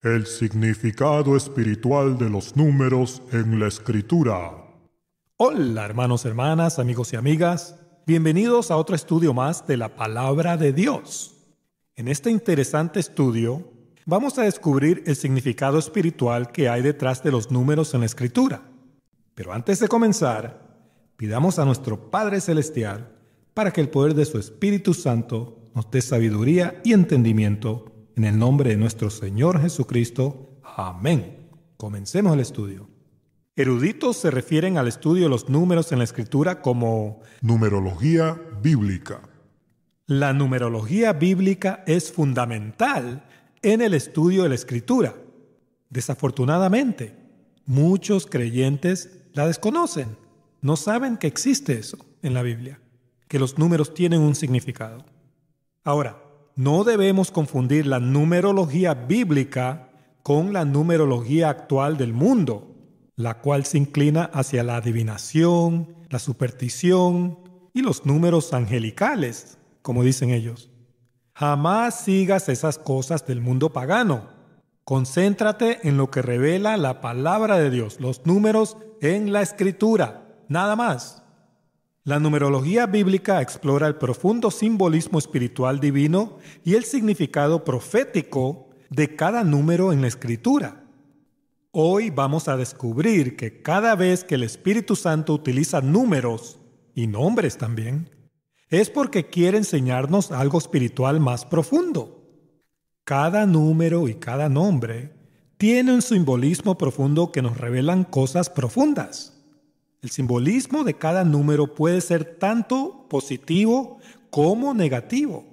El significado espiritual de los números en la Escritura. Hola hermanos, hermanas, amigos y amigas. Bienvenidos a otro estudio más de la Palabra de Dios. En este interesante estudio vamos a descubrir el significado espiritual que hay detrás de los números en la Escritura. Pero antes de comenzar, pidamos a nuestro Padre Celestial para que el poder de su Espíritu Santo nos dé sabiduría y entendimiento. En el nombre de nuestro Señor Jesucristo. Amén. Comencemos el estudio. Eruditos se refieren al estudio de los números en la Escritura como numerología bíblica. La numerología bíblica es fundamental en el estudio de la Escritura. Desafortunadamente, muchos creyentes la desconocen. No saben que existe eso en la Biblia, que los números tienen un significado. Ahora, no debemos confundir la numerología bíblica con la numerología actual del mundo, la cual se inclina hacia la adivinación, la superstición y los números angelicales, como dicen ellos. Jamás sigas esas cosas del mundo pagano. Concéntrate en lo que revela la palabra de Dios, los números en la Escritura, nada más. La numerología bíblica explora el profundo simbolismo espiritual divino y el significado profético de cada número en la Escritura. Hoy vamos a descubrir que cada vez que el Espíritu Santo utiliza números, y nombres también, es porque quiere enseñarnos algo espiritual más profundo. Cada número y cada nombre tiene un simbolismo profundo que nos revelan cosas profundas. El simbolismo de cada número puede ser tanto positivo como negativo.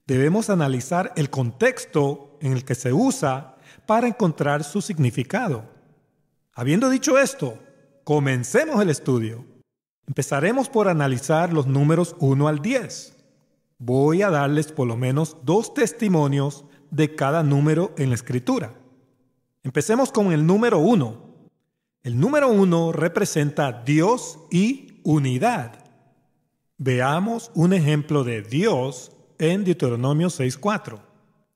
Debemos analizar el contexto en el que se usa para encontrar su significado. Habiendo dicho esto, comencemos el estudio. Empezaremos por analizar los números 1 al 10. Voy a darles por lo menos 2 testimonios de cada número en la Escritura. Empecemos con el número 1. El número 1 representa Dios y unidad. Veamos un ejemplo de Dios en Deuteronomio 6:4.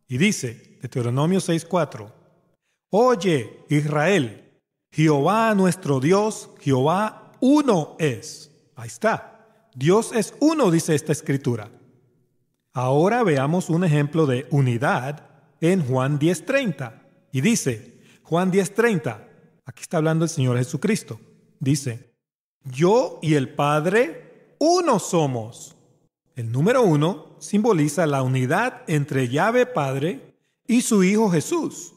Y dice, Deuteronomio 6:4, Oye, Israel, Jehová nuestro Dios, Jehová uno es. Ahí está. Dios es uno, dice esta escritura. Ahora veamos un ejemplo de unidad en Juan 10:30. Y dice, Juan 10:30, aquí está hablando el Señor Jesucristo. Dice, yo y el Padre uno somos. El número 1 simboliza la unidad entre Yahvé Padre y su Hijo Jesús.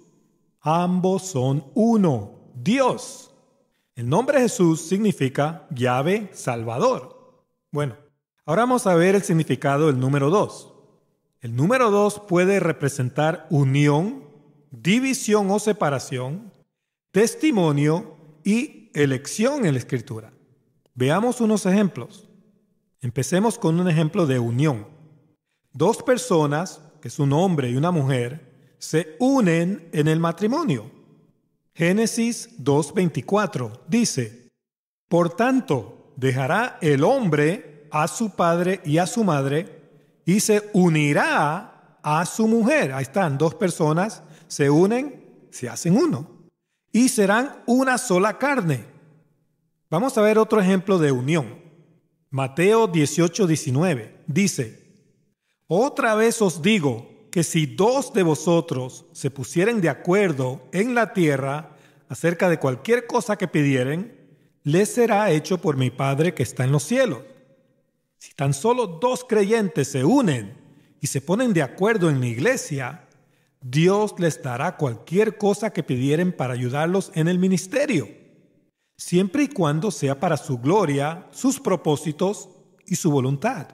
Ambos son uno, Dios. El nombre Jesús significa Yahvé Salvador. Bueno, ahora vamos a ver el significado del número 2. El número 2 puede representar unión, división o separación, testimonio y elección en la Escritura. Veamos unos ejemplos. Empecemos con un ejemplo de unión. 2 personas, que es un hombre y una mujer, se unen en el matrimonio. Génesis 2:24 dice, Por tanto, dejará el hombre a su padre y a su madre y se unirá a su mujer. Ahí están, 2 personas se unen, se hacen uno. Y serán una sola carne. Vamos a ver otro ejemplo de unión. Mateo 18:19 dice, Otra vez os digo que si 2 de vosotros se pusieren de acuerdo en la tierra acerca de cualquier cosa que pidieren, les será hecho por mi Padre que está en los cielos. Si tan solo 2 creyentes se unen y se ponen de acuerdo en la iglesia, Dios les dará cualquier cosa que pidieren para ayudarlos en el ministerio, siempre y cuando sea para su gloria, sus propósitos y su voluntad.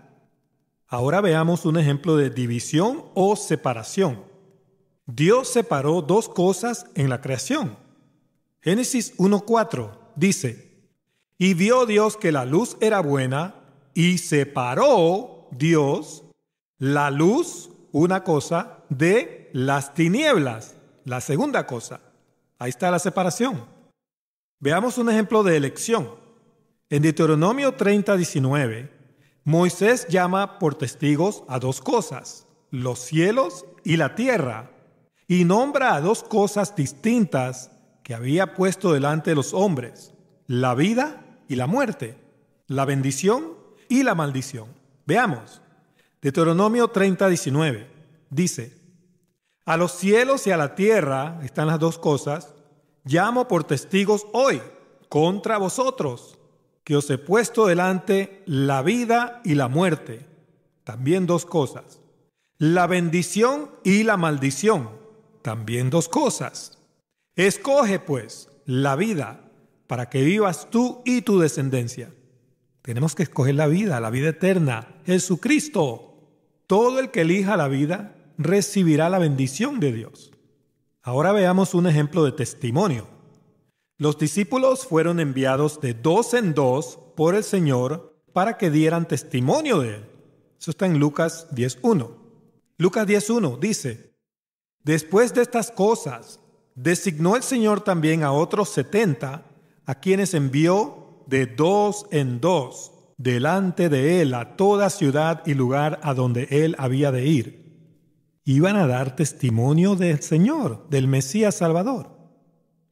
Ahora veamos un ejemplo de división o separación. Dios separó 2 cosas en la creación. Génesis 1:4 dice, Y vio Dios que la luz era buena, y separó Dios la luz, una cosa, de las tinieblas, la segunda cosa. Ahí está la separación. Veamos un ejemplo de elección. En Deuteronomio 30:19, Moisés llama por testigos a 2 cosas, los cielos y la tierra, y nombra a dos cosas distintas que había puesto delante de los hombres: la vida y la muerte, la bendición y la maldición. Veamos. Deuteronomio 30:19 dice: a los cielos y a la tierra, están las dos cosas, llamo por testigos hoy contra vosotros, que os he puesto delante la vida y la muerte, también dos cosas, la bendición y la maldición, también dos cosas. Escoge pues la vida para que vivas tú y tu descendencia. Tenemos que escoger la vida eterna, Jesucristo. Todo el que elija la vida recibirá la bendición de Dios. Ahora veamos un ejemplo de testimonio. Los discípulos fueron enviados de dos en dos por el Señor para que dieran testimonio de Él. Eso está en Lucas 10:1. Lucas 10:1 dice: después de estas cosas, designó el Señor también a otros 70, a quienes envió de dos en dos delante de Él a toda ciudad y lugar a donde Él había de ir. Iban a dar testimonio del Señor, del Mesías Salvador.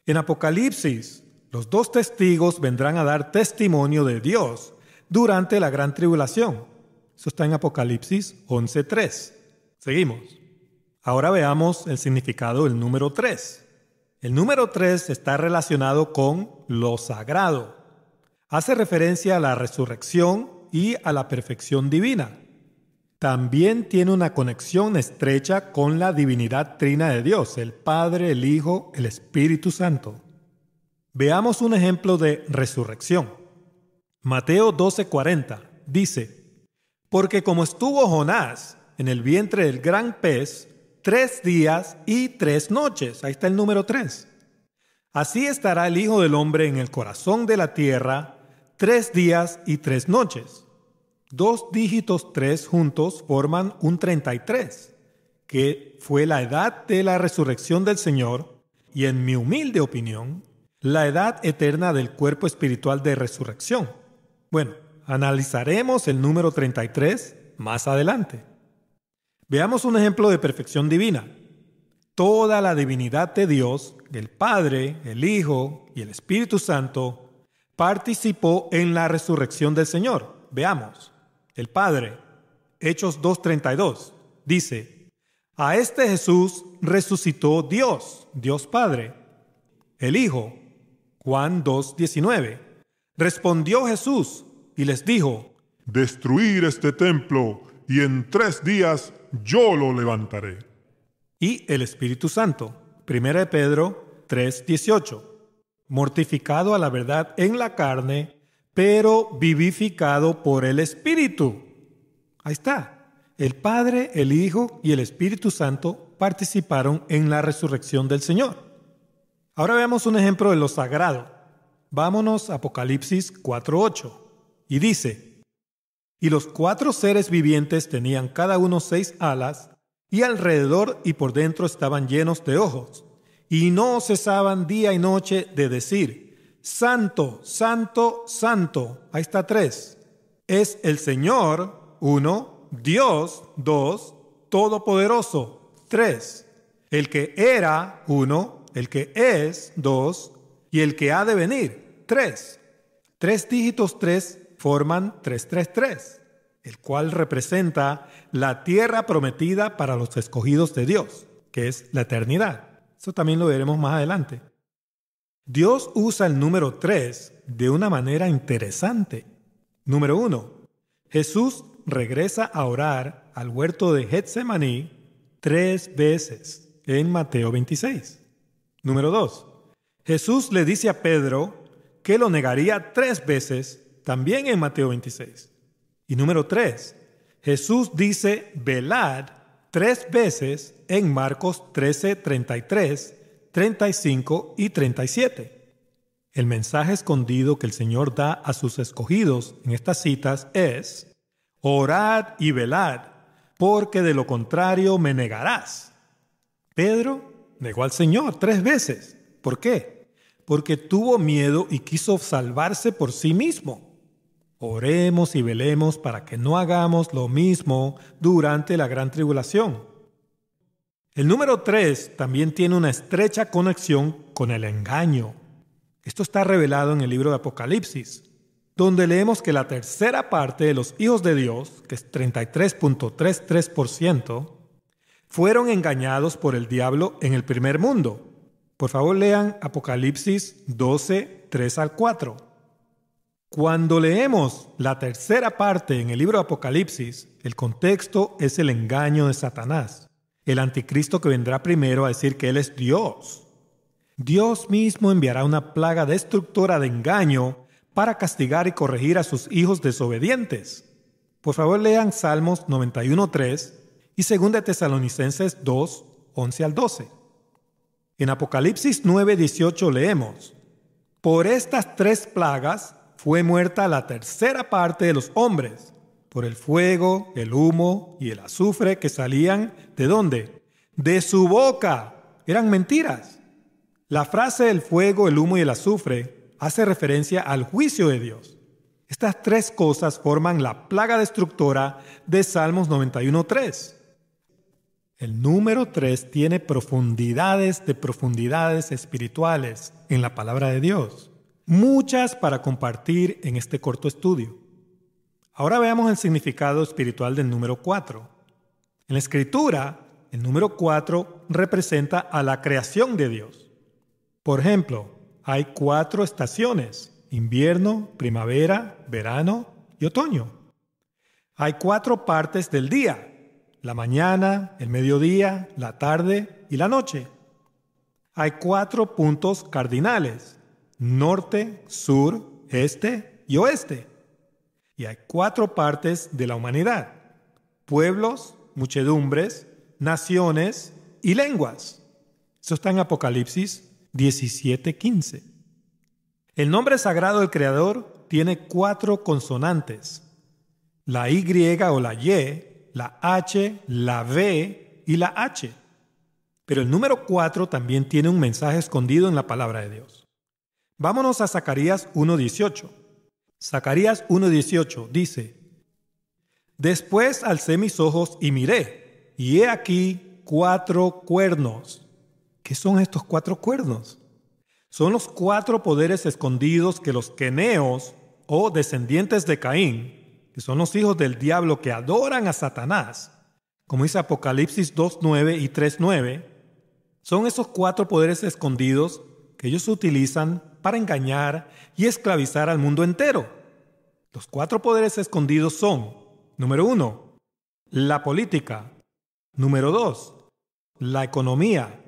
En Apocalipsis, los dos testigos vendrán a dar testimonio de Dios durante la gran tribulación. Eso está en Apocalipsis 11:3. Seguimos. Ahora veamos el significado del número 3. El número 3 está relacionado con lo sagrado. Hace referencia a la resurrección y a la perfección divina. También tiene una conexión estrecha con la divinidad trina de Dios, el Padre, el Hijo, el Espíritu Santo. Veamos un ejemplo de resurrección. Mateo 12:40 dice: porque como estuvo Jonás en el vientre del gran pez 3 días y 3 noches, ahí está el número 3. Así estará el Hijo del Hombre en el corazón de la tierra 3 días y 3 noches. Dos dígitos 3 juntos forman un 33, que fue la edad de la resurrección del Señor y, en mi humilde opinión, la edad eterna del cuerpo espiritual de resurrección. Bueno, analizaremos el número 33 más adelante. Veamos un ejemplo de perfección divina. Toda la divinidad de Dios, el Padre, el Hijo y el Espíritu Santo, participó en la resurrección del Señor. Veamos. El Padre, Hechos 2:32, dice: a este Jesús resucitó Dios, Dios Padre. El Hijo, Juan 2:19, respondió Jesús y les dijo: destruir este templo y en 3 días yo lo levantaré. Y el Espíritu Santo, 1 Pedro 3:18, mortificado a la verdad en la carne, pero vivificado por el Espíritu. Ahí está. El Padre, el Hijo y el Espíritu Santo participaron en la resurrección del Señor. Ahora veamos un ejemplo de lo sagrado. Vámonos a Apocalipsis 4:8. Y dice: y los 4 seres vivientes tenían cada uno 6 alas, y alrededor y por dentro estaban llenos de ojos, y no cesaban día y noche de decir: Santo, Santo, Santo. Ahí está 3. Es el Señor, 1, Dios, 2, Todopoderoso, 3. El que era, 1, el que es, 2, y el que ha de venir, 3. 3 dígitos 3 forman 333, el cual representa la tierra prometida para los escogidos de Dios, que es la eternidad. Eso también lo veremos más adelante. Dios usa el número 3 de una manera interesante. Número 1. Jesús regresa a orar al huerto de Getsemaní 3 veces en Mateo 26. Número 2. Jesús le dice a Pedro que lo negaría 3 veces también en Mateo 26. Y número 3. Jesús dice velad 3 veces en Marcos 13:33, 35 y 37. El mensaje escondido que el Señor da a sus escogidos en estas citas es: orad y velad, porque de lo contrario me negarás. Pedro negó al Señor 3 veces. ¿Por qué? Porque tuvo miedo y quiso salvarse por sí mismo. Oremos y velemos para que no hagamos lo mismo durante la gran tribulación. El número 3 también tiene una estrecha conexión con el engaño. Esto está revelado en el libro de Apocalipsis, donde leemos que la tercera parte de los hijos de Dios, que es 33.33%, fueron engañados por el diablo en el primer mundo. Por favor, lean Apocalipsis 12, 3 al 4. Cuando leemos la tercera parte en el libro de Apocalipsis, el contexto es el engaño de Satanás, el anticristo que vendrá primero a decir que él es Dios. Dios mismo enviará una plaga destructora de engaño para castigar y corregir a sus hijos desobedientes. Por favor, lean Salmos 91:3 y 2 Tesalonicenses 2, 11 al 12. En Apocalipsis 9:18 leemos: Por estas 3 plagas fue muerta la tercera parte de los hombres, por el fuego, el humo y el azufre que salían, ¿de dónde? De su boca. Eran mentiras. La frase del fuego, el humo y el azufre hace referencia al juicio de Dios. Estas 3 cosas forman la plaga destructora de Salmos 91:3. El número 3 tiene profundidades de profundidades espirituales en la palabra de Dios, muchas para compartir en este corto estudio. Ahora veamos el significado espiritual del número 4. En la Escritura, el número 4 representa a la creación de Dios. Por ejemplo, hay 4 estaciones: invierno, primavera, verano y otoño. Hay 4 partes del día: la mañana, el mediodía, la tarde y la noche. Hay 4 puntos cardinales: norte, sur, este y oeste. Y hay 4 partes de la humanidad: pueblos, muchedumbres, naciones y lenguas. Eso está en Apocalipsis 17:15. El nombre sagrado del Creador tiene 4 consonantes: la Y o la Y, la H, la V y la H. Pero el número 4 también tiene un mensaje escondido en la palabra de Dios. Vámonos a Zacarías 1:18. Zacarías 1:18 dice: Después alcé mis ojos y miré, y he aquí 4 cuernos. ¿Qué son estos 4 cuernos? Son los 4 poderes escondidos que los queneos o descendientes de Caín, que son los hijos del diablo que adoran a Satanás, como dice Apocalipsis 2:9 y 3:9, son esos 4 poderes escondidos que ellos utilizan para engañar y esclavizar al mundo entero. Los 4 poderes escondidos son: número 1, la política; número 2, la economía;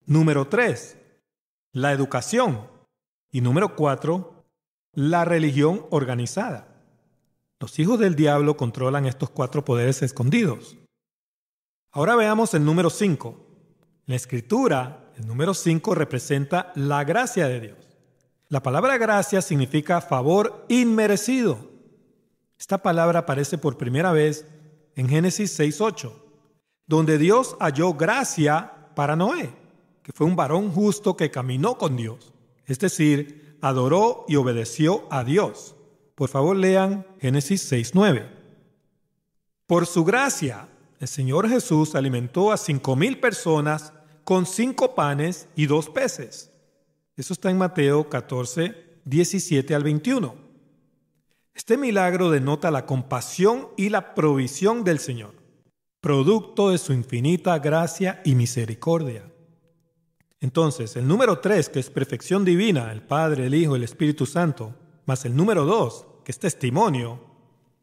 número 3, la educación; y número 4, la religión organizada. Los hijos del diablo controlan estos 4 poderes escondidos. Ahora veamos el número 5. En la Escritura, el número 5 representa la gracia de Dios. La palabra gracia significa favor inmerecido. Esta palabra aparece por primera vez en Génesis 6:8, donde Dios halló gracia para Noé, que fue un varón justo que caminó con Dios, es decir, adoró y obedeció a Dios. Por favor, lean Génesis 6:9. Por su gracia, el Señor Jesús alimentó a 5,000 personas con 5 panes y 2 peces. Eso está en Mateo 14, 17 al 21. Este milagro denota la compasión y la provisión del Señor, producto de su infinita gracia y misericordia. Entonces, el número 3, que es perfección divina, el Padre, el Hijo y el Espíritu Santo, más el número 2, que es testimonio,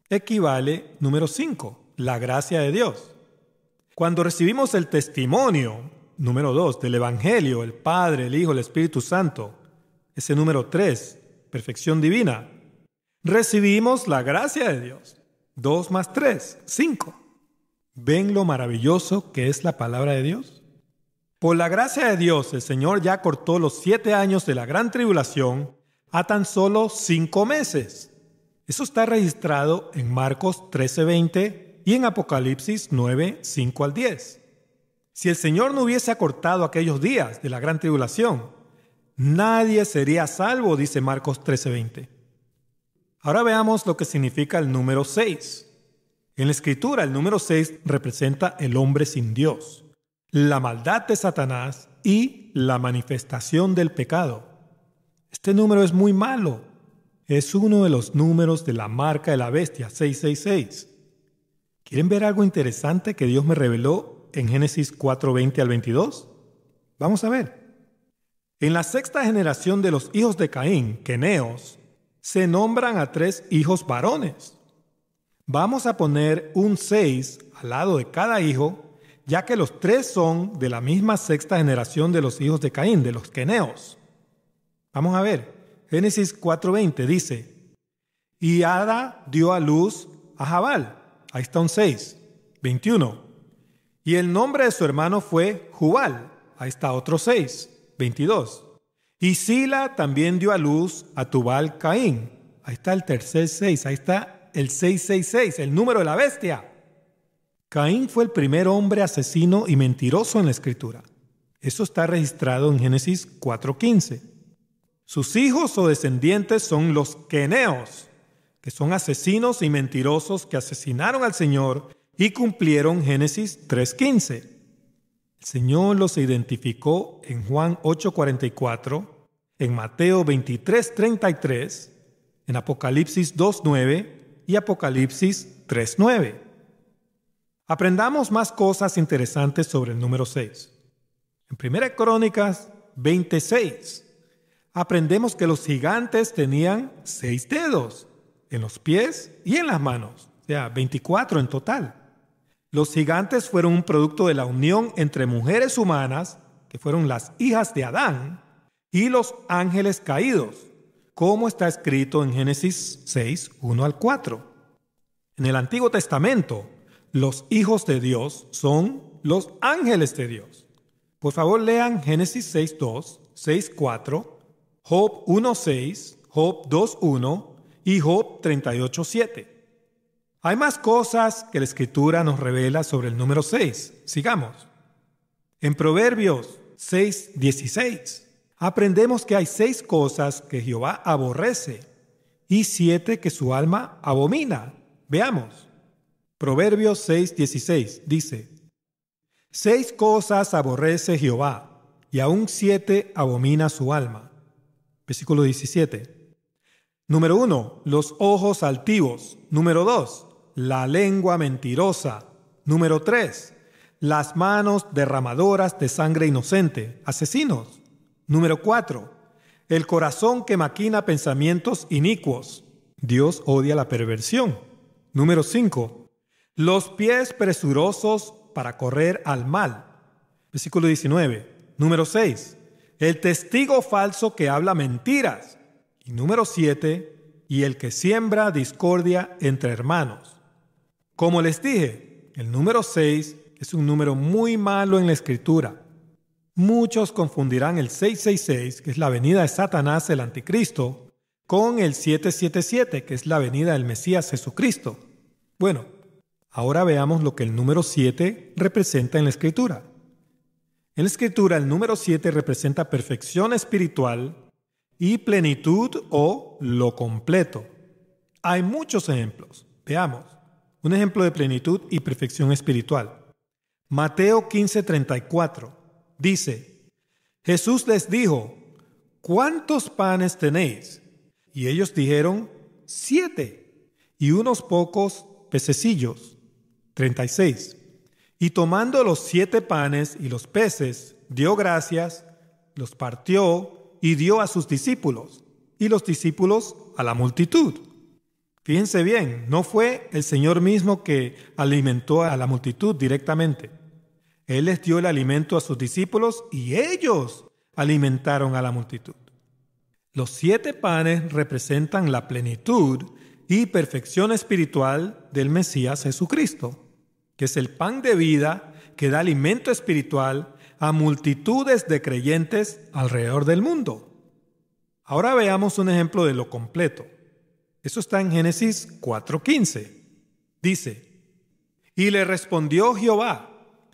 equivale número 5, la gracia de Dios. Cuando recibimos el testimonio, número 2, del Evangelio, el Padre, el Hijo, el Espíritu Santo, ese número 3, perfección divina, recibimos la gracia de Dios. 2 más 3, 5. ¿Ven lo maravilloso que es la palabra de Dios? Por la gracia de Dios, el Señor ya cortó los 7 años de la gran tribulación a tan solo 5 meses. Eso está registrado en Marcos 13:20 y en Apocalipsis 9, 5 al 10. Si el Señor no hubiese acortado aquellos días de la gran tribulación, nadie sería salvo, dice Marcos 13:20. Ahora veamos lo que significa el número 6. En la Escritura, el número 6 representa el hombre sin Dios. la maldad de Satanás y la manifestación del pecado. Este número es muy malo. Es uno de los números de la marca de la bestia, 666. ¿Quieren ver algo interesante que Dios me reveló en Génesis 4:20 al 22? Vamos a ver. En la sexta generación de los hijos de Caín, queneos, se nombran a 3 hijos varones. Vamos a poner un 6 al lado de cada hijo, ya que los 3 son de la misma sexta generación de los hijos de Caín, de los queneos. Vamos a ver. Génesis 4:20 dice: y Ada dio a luz a Jabal. Ahí está un 6. 21. Y el nombre de su hermano fue Jubal. Ahí está otro 6. 22. Y Sila también dio a luz a Tubal Caín. Ahí está el tercer 6. Ahí está el 666, el número de la bestia. Caín fue el primer hombre asesino y mentiroso en la Escritura. Eso está registrado en Génesis 4:15. Sus hijos o descendientes son los queneos, que son asesinos y mentirosos que asesinaron al Señor y cumplieron Génesis 3:15. El Señor los identificó en Juan 8:44, en Mateo 23:33, en Apocalipsis 2:9 y Apocalipsis 3:9. Aprendamos más cosas interesantes sobre el número 6. En 1 Crónicas 26, aprendemos que los gigantes tenían 6 dedos en los pies y en las manos, o sea, 24 en total. Los gigantes fueron un producto de la unión entre mujeres humanas, que fueron las hijas de Adán, y los ángeles caídos, como está escrito en Génesis 6, 1 al 4. En el Antiguo Testamento, los hijos de Dios son los ángeles de Dios. Por favor, lean Génesis 6:2, 6:4, Job 1:6, Job 2:1 y Job 38:7. Hay más cosas que la Escritura nos revela sobre el número 6. Sigamos. En Proverbios 6:16, aprendemos que hay 6 cosas que Jehová aborrece y 7 que su alma abomina. Veamos. Proverbios 6:16 dice: 6 cosas aborrece Jehová, y aún 7 abomina su alma. Versículo 17. Número 1, los ojos altivos. Número 2, la lengua mentirosa. Número 3, las manos derramadoras de sangre inocente, asesinos. Número 4, el corazón que maquina pensamientos inicuos. Dios odia la perversión. Número 5, los pies presurosos para correr al mal. Versículo 19. Número 6, el testigo falso que habla mentiras. Y número 7, y el que siembra discordia entre hermanos. Como les dije, el número 6 es un número muy malo en la Escritura. Muchos confundirán el 666, que es la venida de Satanás, el anticristo, con el 777, que es la venida del Mesías Jesucristo. Bueno, ahora veamos lo que el número 7 representa en la Escritura. En la Escritura, el número 7 representa perfección espiritual y plenitud o lo completo. Hay muchos ejemplos. Veamos. Un ejemplo de plenitud y perfección espiritual. Mateo 15:34 dice: Jesús les dijo: ¿cuántos panes tenéis? Y ellos dijeron: 7, y unos pocos pececillos. 36. Y tomando los 7 panes y los peces, dio gracias, los partió y dio a sus discípulos, y los discípulos a la multitud. Fíjense bien, no fue el Señor mismo que alimentó a la multitud directamente. Él les dio el alimento a sus discípulos y ellos alimentaron a la multitud. Los 7 panes representan la plenitud y perfección espiritual del Mesías Jesucristo, que es el pan de vida que da alimento espiritual a multitudes de creyentes alrededor del mundo. Ahora veamos un ejemplo de lo completo. Eso está en Génesis 4:15. Dice: y le respondió Jehová: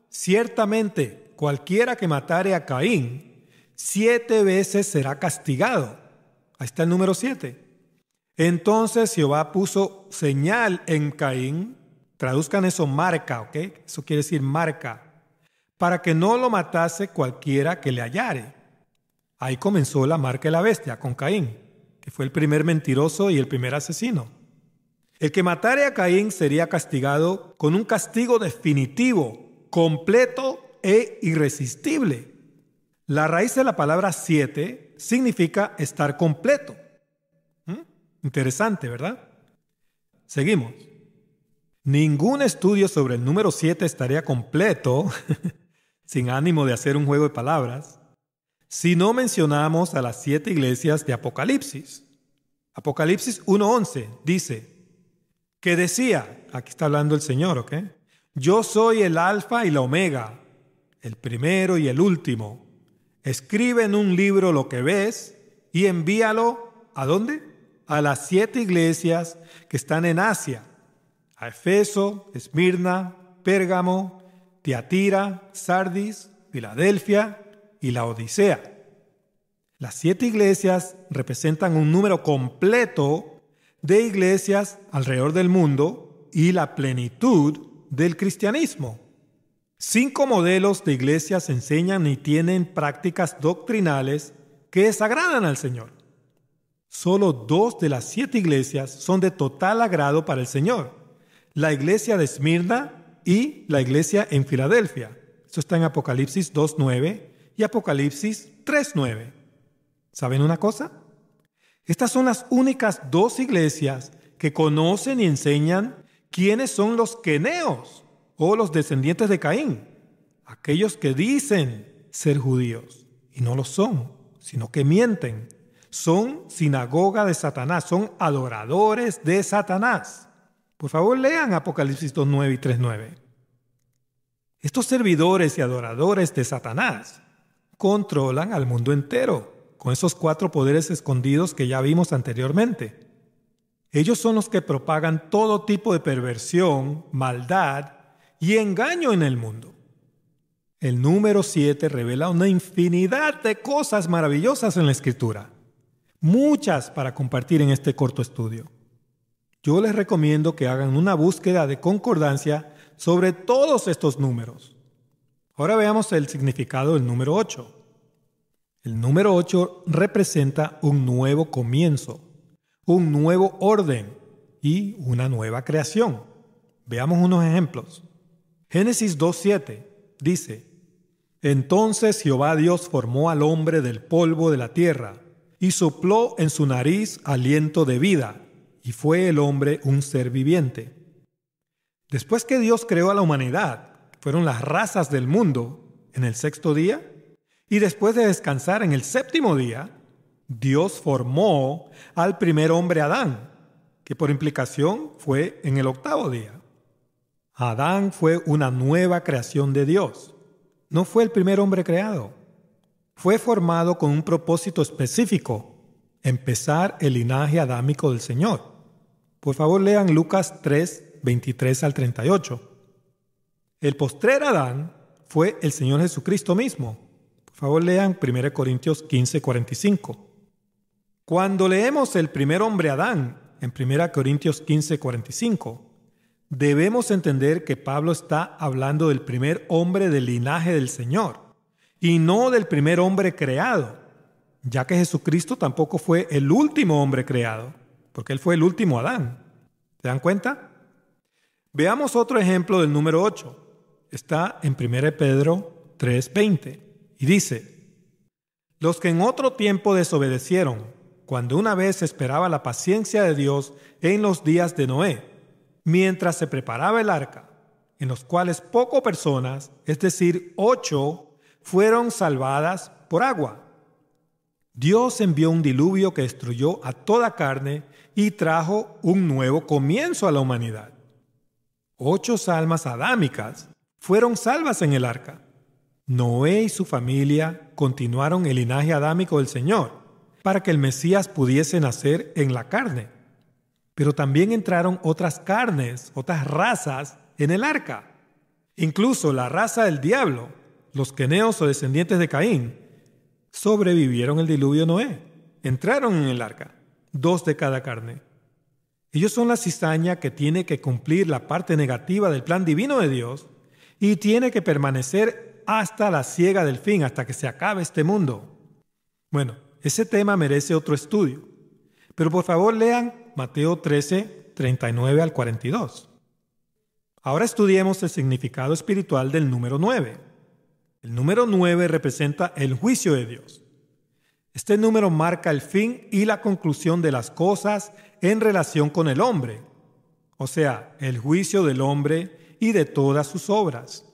ciertamente cualquiera que matare a Caín, 7 veces será castigado. Ahí está el número 7. Entonces Jehová puso señal en Caín. Traduzcan eso, marca, ¿ok? Eso quiere decir marca. para que no lo matase cualquiera que le hallare. Ahí comenzó la marca de la bestia con Caín, que fue el primer mentiroso y el primer asesino. El que matare a Caín sería castigado con un castigo definitivo, completo e irresistible. La raíz de la palabra 7 significa estar completo. Interesante, ¿verdad? Seguimos. Ningún estudio sobre el número 7 estaría completo, sin ánimo de hacer un juego de palabras, si no mencionamos a las 7 iglesias de Apocalipsis. Apocalipsis 1:11 dice, que decía, aquí está hablando el Señor, ¿ok? Yo soy el Alfa y la Omega, el primero y el último. Escribe en un libro lo que ves y envíalo, ¿a dónde? A las 7 iglesias que están en Asia, a Efeso, Esmirna, Pérgamo, Tiatira, Sardis, Filadelfia y la Odisea. Las 7 iglesias representan un número completo de iglesias alrededor del mundo y la plenitud del cristianismo. 5 modelos de iglesias enseñan y tienen prácticas doctrinales que desagradan al Señor. Solo 2 de las 7 iglesias son de total agrado para el Señor: la iglesia de Esmirna y la iglesia en Filadelfia. Esto está en Apocalipsis 2:9 y Apocalipsis 3:9. ¿Saben una cosa? Estas son las únicas 2 iglesias que conocen y enseñan quiénes son los queneos o los descendientes de Caín, aquellos que dicen ser judíos y no lo son, sino que mienten. Son sinagoga de Satanás, son adoradores de Satanás. Por favor, lean Apocalipsis 2:9 y 3:9. Estos servidores y adoradores de Satanás controlan al mundo entero con esos 4 poderes escondidos que ya vimos anteriormente. Ellos son los que propagan todo tipo de perversión, maldad y engaño en el mundo. El número 7 revela una infinidad de cosas maravillosas en la Escritura, muchas para compartir en este corto estudio. Yo les recomiendo que hagan una búsqueda de concordancia sobre todos estos números. Ahora veamos el significado del número 8. El número 8 representa un nuevo comienzo, un nuevo orden y una nueva creación. Veamos unos ejemplos. Génesis 2:7 dice: Entonces Jehová Dios formó al hombre del polvo de la tierra y sopló en su nariz aliento de vida, y fue el hombre un ser viviente. Después que Dios creó a la humanidad, fueron las razas del mundo, en el 6º día, y después de descansar en el 7º día, Dios formó al primer hombre Adán, que por implicación fue en el 8º día. Adán fue una nueva creación de Dios. No fue el primer hombre creado. Fue formado con un propósito específico: empezar el linaje adámico del Señor. Por favor, lean Lucas 3:23 al 38. El postrer Adán fue el Señor Jesucristo mismo. Por favor, lean 1 Corintios 15:45. Cuando leemos el primer hombre Adán en 1 Corintios 15:45, debemos entender que Pablo está hablando del primer hombre del linaje del Señor y no del primer hombre creado, ya que Jesucristo tampoco fue el último hombre creado, porque Él fue el último Adán. ¿Se dan cuenta? Veamos otro ejemplo del número 8. Está en 1 Pedro 3:20 y dice: Los que en otro tiempo desobedecieron, cuando una vez esperaba la paciencia de Dios en los días de Noé, mientras se preparaba el arca, en los cuales pocas personas, es decir, 8, fueron salvadas por agua. Dios envió un diluvio que destruyó a toda carne y trajo un nuevo comienzo a la humanidad. 8 almas adámicas fueron salvas en el arca. Noé y su familia continuaron el linaje adámico del Señor para que el Mesías pudiese nacer en la carne. Pero también entraron otras carnes, otras razas en el arca. Incluso la raza del diablo, los queneos o descendientes de Caín, sobrevivieron el diluvio de Noé. Entraron en el arca, 2 de cada carne. Ellos son la cizaña que tiene que cumplir la parte negativa del plan divino de Dios y tiene que permanecer hasta la siega del fin, hasta que se acabe este mundo. Bueno, ese tema merece otro estudio. Pero por favor lean Mateo 13, 39 al 42. Ahora estudiemos el significado espiritual del número 9. El número 9 representa el juicio de Dios. Este número marca el fin y la conclusión de las cosas en relación con el hombre, o sea, el juicio del hombre y de todas sus obras.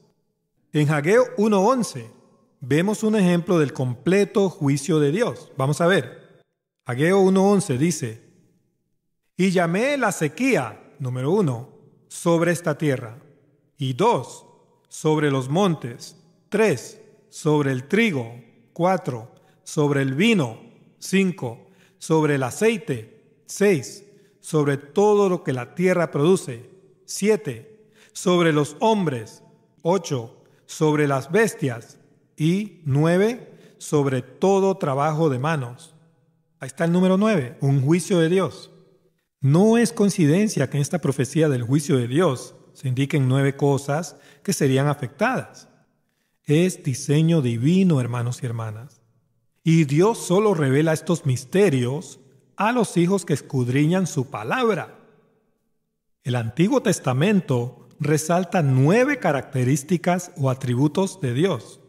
En Ageo 1:11 vemos un ejemplo del completo juicio de Dios. Vamos a ver. Ageo 1:11 dice: y llamé la sequía, número 1, sobre esta tierra, y 2, sobre los montes, 3, sobre el trigo, 4, sobre el vino, 5, sobre el aceite, 6, sobre todo lo que la tierra produce, 7, sobre los hombres, 8, sobre las bestias, y 9, sobre todo trabajo de manos. Ahí está el número 9, un juicio de Dios. No es coincidencia que en esta profecía del juicio de Dios se indiquen 9 cosas que serían afectadas. Es diseño divino, hermanos y hermanas. Y Dios solo revela estos misterios a los hijos que escudriñan su palabra. El Antiguo Testamento resalta 9 características o atributos de Dios.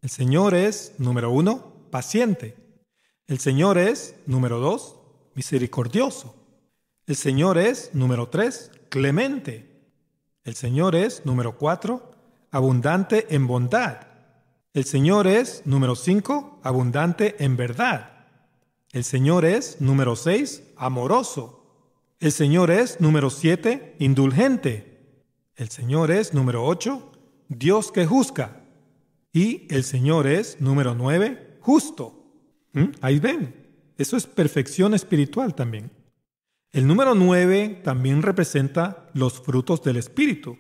El Señor es, número 1, paciente. El Señor es, número 2, misericordioso. El Señor es, número 3, clemente. El Señor es, número 4, abundante en bondad. El Señor es, número 5, abundante en verdad. El Señor es, número 6, amoroso. El Señor es, número 7, indulgente. El Señor es, número 8, Dios que juzga. Y el Señor es, número 9, justo. Ahí ven, eso es perfección espiritual también. El número 9 también representa los frutos del Espíritu,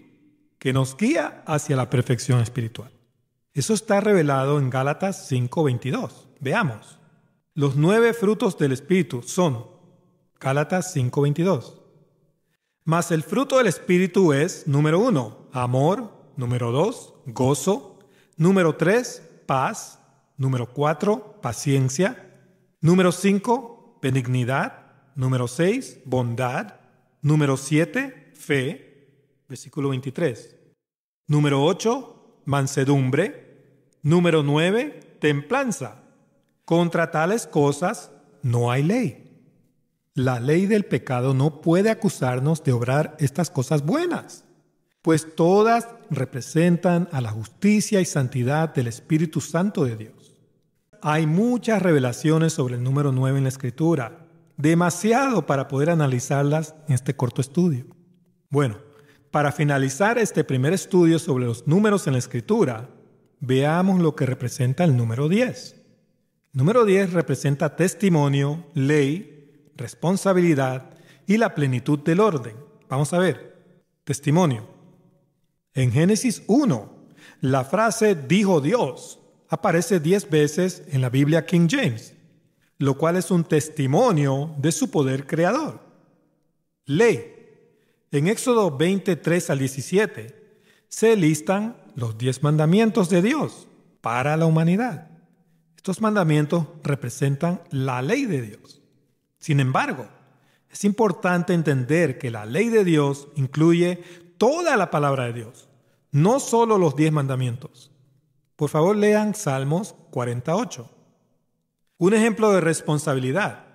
que nos guía hacia la perfección espiritual. Eso está revelado en Gálatas 5:22. Veamos. Los 9 frutos del Espíritu son Gálatas 5:22. Mas el fruto del Espíritu es, número 1, amor, número 2, gozo, número 3, paz, número 4, paciencia, número 5, benignidad, número 6, bondad, número 7, fe, versículo 23, número 8, mansedumbre, número 9, templanza. Contra tales cosas no hay ley. La ley del pecado no puede acusarnos de obrar estas cosas buenas, pues todas representan a la justicia y santidad del Espíritu Santo de Dios. Hay muchas revelaciones sobre el número 9 en la Escritura, demasiado para poder analizarlas en este corto estudio. Bueno, para finalizar este primer estudio sobre los números en la Escritura, veamos lo que representa el número 10. El número 10 representa testimonio, ley, responsabilidad y la plenitud del orden. Vamos a ver. Testimonio. En Génesis 1, la frase dijo Dios aparece 10 veces en la Biblia King James, lo cual es un testimonio de su poder creador. Ley. En Éxodo 23 al 17 se listan los 10 mandamientos de Dios para la humanidad. Estos mandamientos representan la ley de Dios. Sin embargo, es importante entender que la ley de Dios incluye toda la palabra de Dios, no solo los 10 mandamientos. Por favor, lean Salmos 48. Un ejemplo de responsabilidad.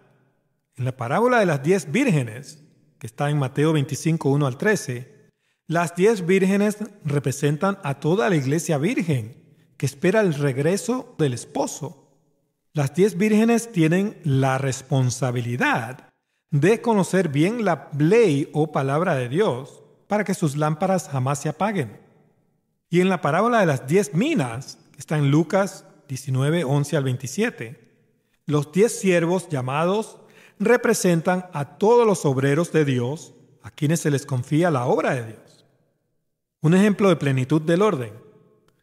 En la parábola de las 10 vírgenes, que está en Mateo 25, 1 al 13, las 10 vírgenes representan a toda la iglesia virgen que espera el regreso del esposo. Las 10 vírgenes tienen la responsabilidad de conocer bien la ley o palabra de Dios para que sus lámparas jamás se apaguen. Y en la parábola de las 10 minas, que está en Lucas 19, 11 al 27, los 10 siervos llamados representan a todos los obreros de Dios a quienes se les confía la obra de Dios. Un ejemplo de plenitud del orden.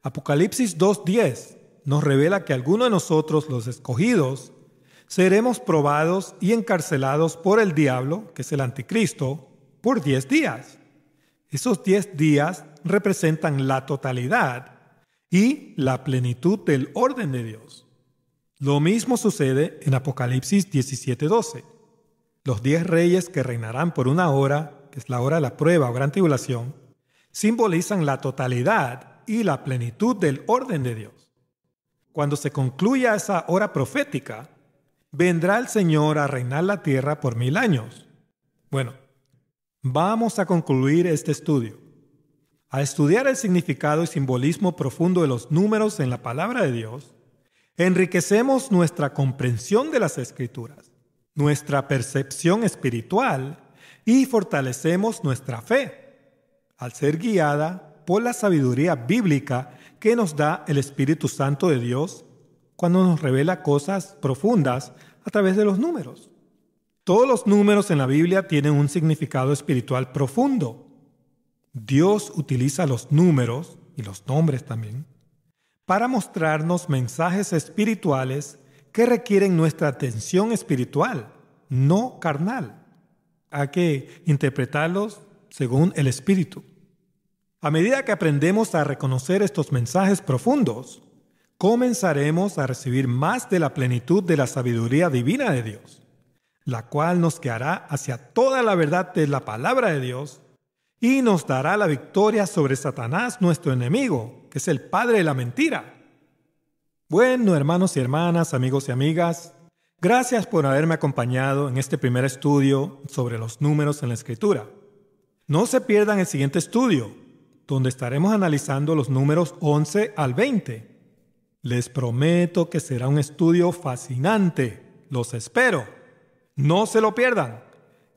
Apocalipsis 2:10 nos revela que algunos de nosotros, los escogidos, seremos probados y encarcelados por el diablo, que es el anticristo, por 10 días. Esos 10 días representan la totalidad y la plenitud del orden de Dios. Lo mismo sucede en Apocalipsis 17:12. Los 10 reyes que reinarán por una hora, que es la hora de la prueba o gran tribulación, simbolizan la totalidad y la plenitud del orden de Dios. Cuando se concluya esa hora profética, vendrá el Señor a reinar la tierra por 1000 años. Bueno, vamos a concluir este estudio. Al estudiar el significado y simbolismo profundo de los números en la palabra de Dios, enriquecemos nuestra comprensión de las Escrituras, nuestra percepción espiritual y fortalecemos nuestra fe, al ser guiada por la sabiduría bíblica que nos da el Espíritu Santo de Dios cuando nos revela cosas profundas a través de los números. Todos los números en la Biblia tienen un significado espiritual profundo. Dios utiliza los números, y los nombres también, para mostrarnos mensajes espirituales que requieren nuestra atención espiritual, no carnal. Hay que interpretarlos según el Espíritu. A medida que aprendemos a reconocer estos mensajes profundos, comenzaremos a recibir más de la plenitud de la sabiduría divina de Dios, la cual nos guiará hacia toda la verdad de la palabra de Dios y nos dará la victoria sobre Satanás, nuestro enemigo, que es el padre de la mentira. Bueno, hermanos y hermanas, amigos y amigas, gracias por haberme acompañado en este primer estudio sobre los números en la Escritura. No se pierdan el siguiente estudio, donde estaremos analizando los números 11 al 20. Les prometo que será un estudio fascinante. Los espero. No se lo pierdan.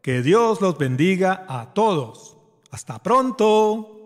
Que Dios los bendiga a todos. ¡Hasta pronto!